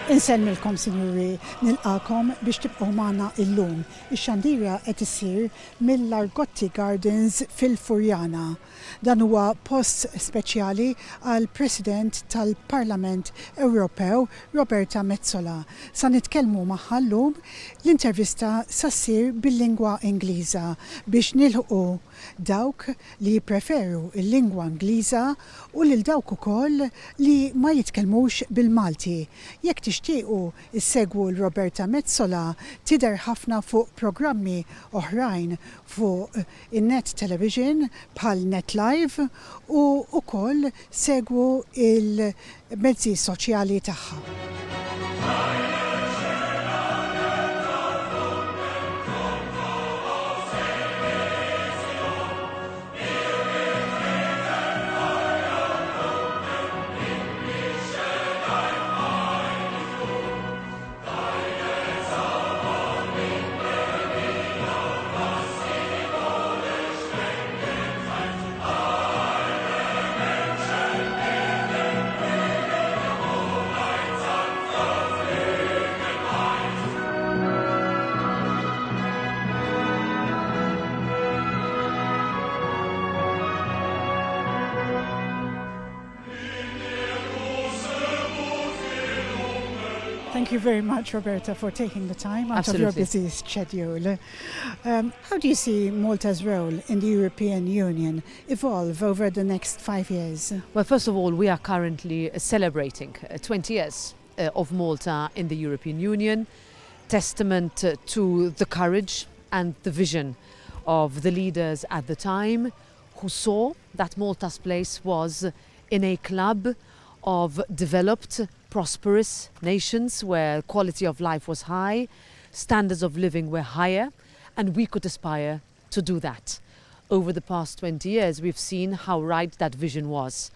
Insellmilkom, Sinjuri, nilqakom biex tibqgħu magħna illum. Ix-xandira qed issir mill-Largotti Gardens fil-Furjana. Dan huwa post speċjali għal President tal-Parlament Ewropew Roberta Metsola. Sa nitkellmu magħha llum l-intervista sa ssir bil-lingwa Ingliża biex nilħqu dawk li jippreferu il-lingwa Ingliża u lil dawk ukoll li ma jitkellmux bil-Malti. Jekk tixtiequ issegwu l-Roberta Metsola tidher ħafna fuq programmi oħrajn fuq in-net television bħal Net Live u wkoll segwu il-mezzi soċjali tagħha. Thank you very much, Roberta, for taking the time out of your busy schedule. How do you see Malta's role in the European Union evolve over the next 5 years? Well, first of all, we are currently celebrating 20 years of Malta in the European Union, testament to the courage and the vision of the leaders at the time who saw that Malta's place was in a club of developed, prosperous nations where quality of life was high, standards of living were higher, and we could aspire to do that. Over the past 20 years, we've seen how right that vision was.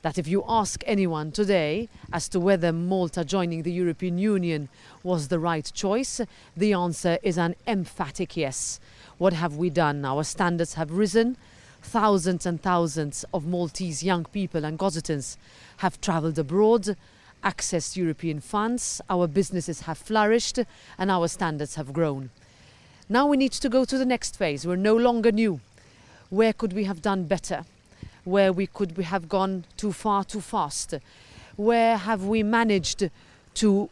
That if you ask anyone today as to whether Malta joining the European Union was the right choice, the answer is an emphatic yes. What have we done? Our standards have risen. Thousands and thousands of Maltese young people and Gossitans have travelled abroad, accessed European funds, our businesses have flourished and our standards have grown. Now we need to go to the next phase. We're no longer new. Where could we have done better? Where we have gone too far, too fast? Where have we managed to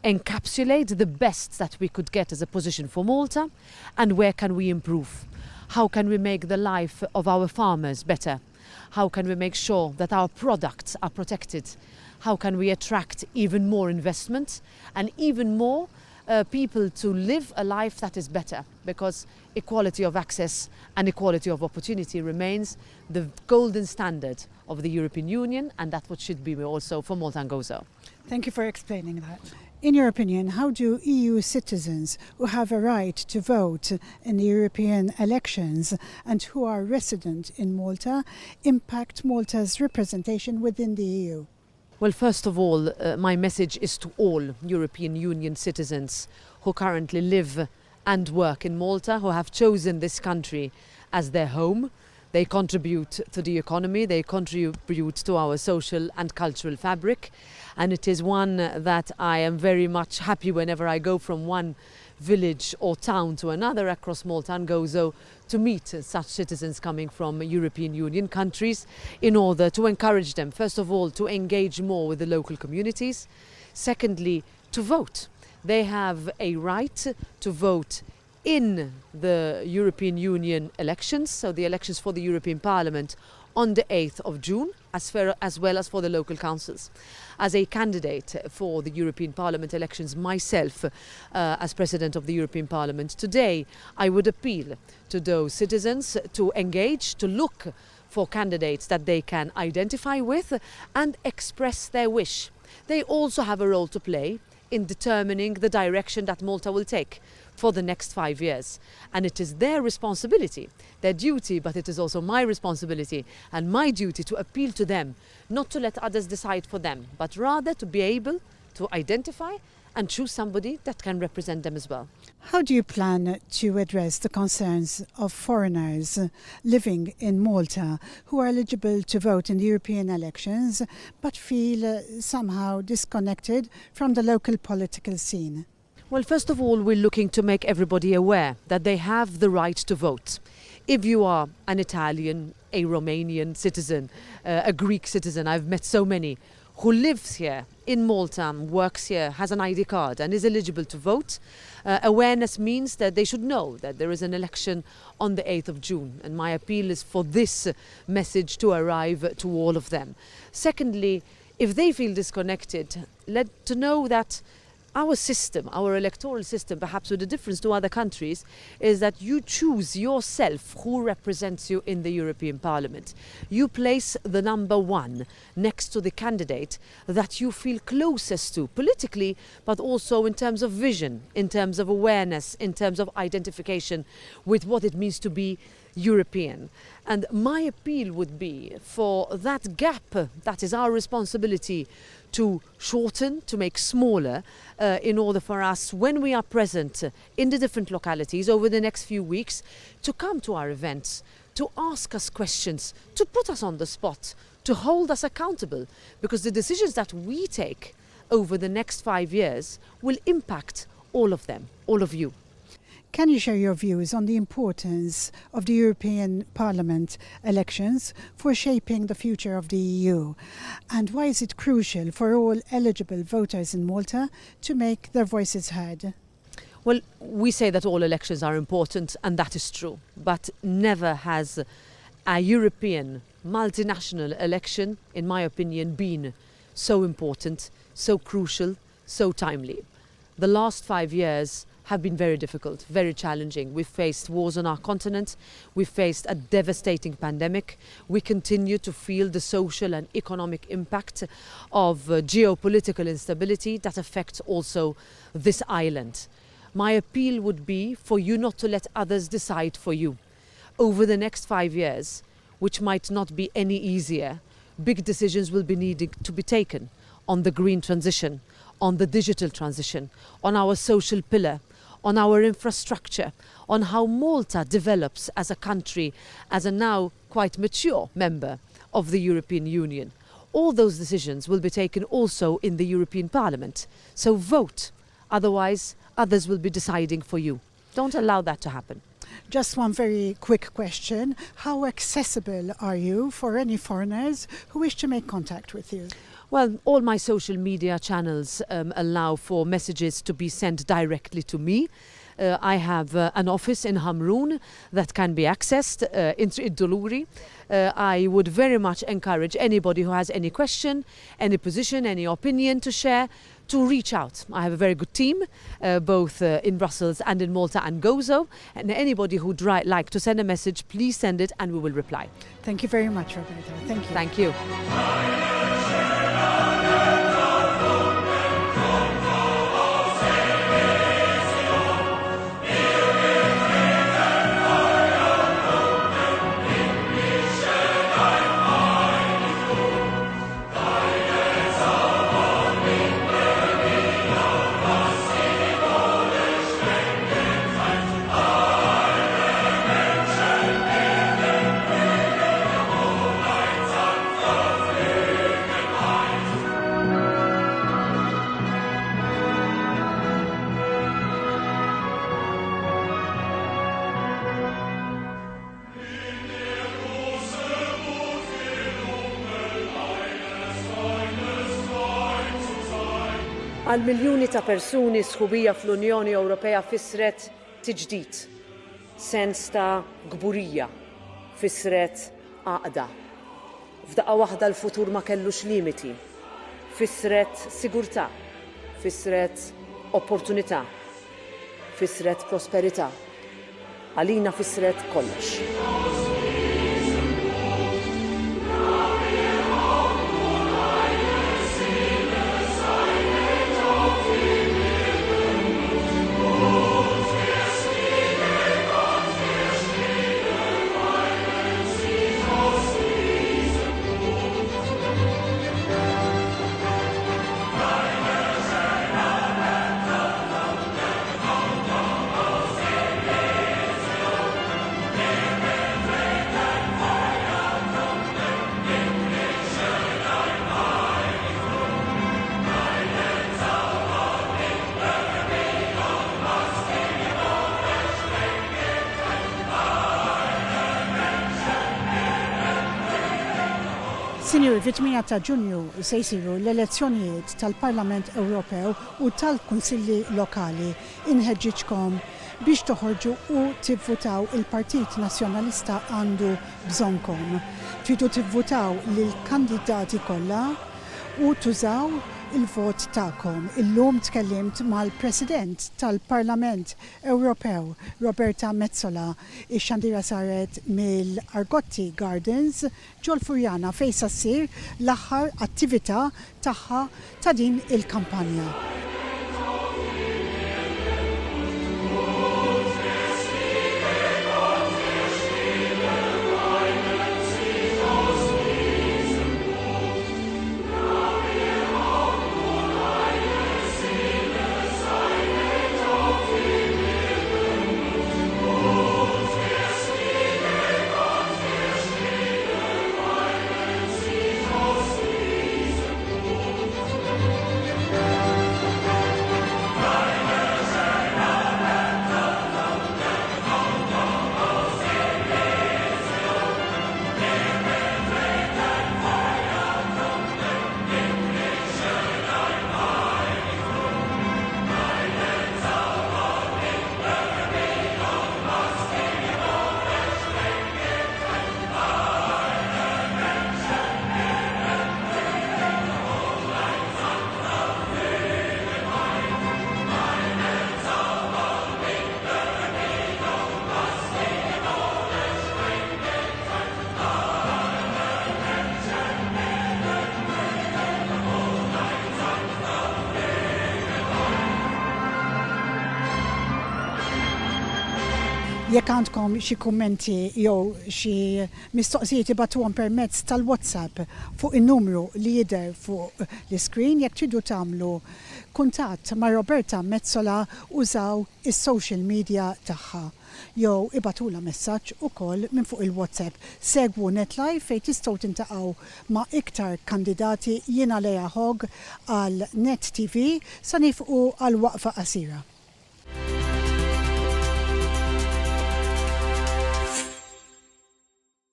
encapsulate the best that we could get as a position for Malta? And where can we improve? How can we make the life of our farmers better? How can we make sure that our products are protected? How can we attract even more investment and even more people to live a life that is better? Because equality of access and equality of opportunity remains the golden standard of the European Union, and that's what should be also for Malta and Gozo. Thank you for explaining that. In your opinion, how do EU citizens who have a right to vote in the European elections and who are resident in Malta impact Malta's representation within the EU? Well, first of all, my message is to all European Union citizens who currently live and work in Malta, who have chosen this country as their home. They contribute to the economy, they contribute to our social and cultural fabric, and it is one that I am very much happy whenever I go from one village or town to another across Malta and Gozo to meet such citizens coming from European Union countries in order to encourage them, first of all, to engage more with the local communities, secondly, to vote. They have a right to vote in the European Union elections, so the elections for the European Parliament on the 8th of June, as well as for the local councils. As a candidate for the European Parliament elections myself, as President of the European Parliament today, I would appeal to those citizens to engage, to look for candidates that they can identify with and express their wish. They also have a role to play in determining the direction that Malta will take for the next 5 years. And it is their responsibility, their duty, but it is also my responsibility and my duty to appeal to them, not to let others decide for them, but rather to be able to identify and choose somebody that can represent them as well. How do you plan to address the concerns of foreigners living in Malta who are eligible to vote in the European elections but feel somehow disconnected from the local political scene? Well, first of all, we're looking to make everybody aware that they have the right to vote. If you are an Italian, a Romanian citizen, a Greek citizen, I've met so many, who lives here in Malta, works here, has an ID card and is eligible to vote, awareness means that they should know that there is an election on the 8th of June. And my appeal is for this message to arrive to all of them. Secondly, if they feel disconnected, let to know that our system, our electoral system, perhaps with a difference to other countries, is that you choose yourself who represents you in the European Parliament. You place the number one next to the candidate that you feel closest to politically, but also in terms of vision, in terms of awareness, in terms of identification with what it means to be European. And my appeal would be for that gap that is our responsibility to shorten, to make smaller, in order for us, when we are present in the different localities over the next few weeks, to come to our events, to ask us questions, to put us on the spot, to hold us accountable, because the decisions that we take over the next 5 years will impact all of them, all of you. Can you share your views on the importance of the European Parliament elections for shaping the future of the EU? And why is it crucial for all eligible voters in Malta to make their voices heard? Well, we say that all elections are important, and that is true. But never has a European multinational election, in my opinion, been so important, so crucial, so timely. The last 5 years have been very difficult, very challenging. We've faced wars on our continent, we've faced a devastating pandemic, we continue to feel the social and economic impact of geopolitical instability that affects also this island. My appeal would be for you not to let others decide for you. Over the next 5 years, which might not be any easier, big decisions will be needed to be taken on the green transition, on the digital transition, on our social pillar, on our infrastructure, on how Malta develops as a country, as a now quite mature member of the European Union. All those decisions will be taken also in the European Parliament. So vote, otherwise others will be deciding for you. Don't allow that to happen. Just one very quick question. How accessible are you for any foreigners who wish to make contact with you? Well, all my social media channels allow for messages to be sent directly to me. I have an office in Hamrun that can be accessed in Doluri. I would very much encourage anybody who has any question, any position, any opinion to share, to reach out. I have a very good team, both in Brussels and in Malta and Gozo. And anybody who'd like to send a message, please send it and we will reply. Thank you very much, Roberta. Thank you. Thank you. Għal miljuni ta' persuni sħubija fl-Unjoni Ewropea fisret tiġdid, sens ta' gburija, fisret għaqda. F'daqqa waħda l-futur ma kellux limiti, fisret sigurtà, fisret opportunità, fisret prosperità. Għalina fisret kollox. Sinjuri, fit-8 ta' Ġunju se jsiru l-elezzjonijiet tal-Parlament Ewropew u tal-Kunsilli Lokali. Inħeġġiġkom biex toħorġu u tivvutaw il-Partit Nazzjonalista għandu bżonkom. Tridu tivvutaw lill-kandidati kollha u tużaw il-vot tagħkom. Illum tkellimt mal-President tal-Parlament Ewropew, Roberta Metsola. Ix-xandira saret mill-Argotti Gardens ġol Furjana fejn se ssir l-aħħar attività tagħha ta' din il-kampanja. Jekk għandkom xi kummenti jew xi mistoqsijiet ibatuhom permezz tal-WhatsApp fuq in-numru li jidher fuq l-iskrin, jekk tridu tagħmlu kuntatt ma' Roberta Metsola użaw is-social media tagħha. Jew ibatula messaġġ ukoll minn fuq il-WhatsApp. Segwu NetLive fejn tistgħu tintaqgħu ma' iktar kandidati jiena Hogg għal Net TV sa nifqu għal waqfa qasira.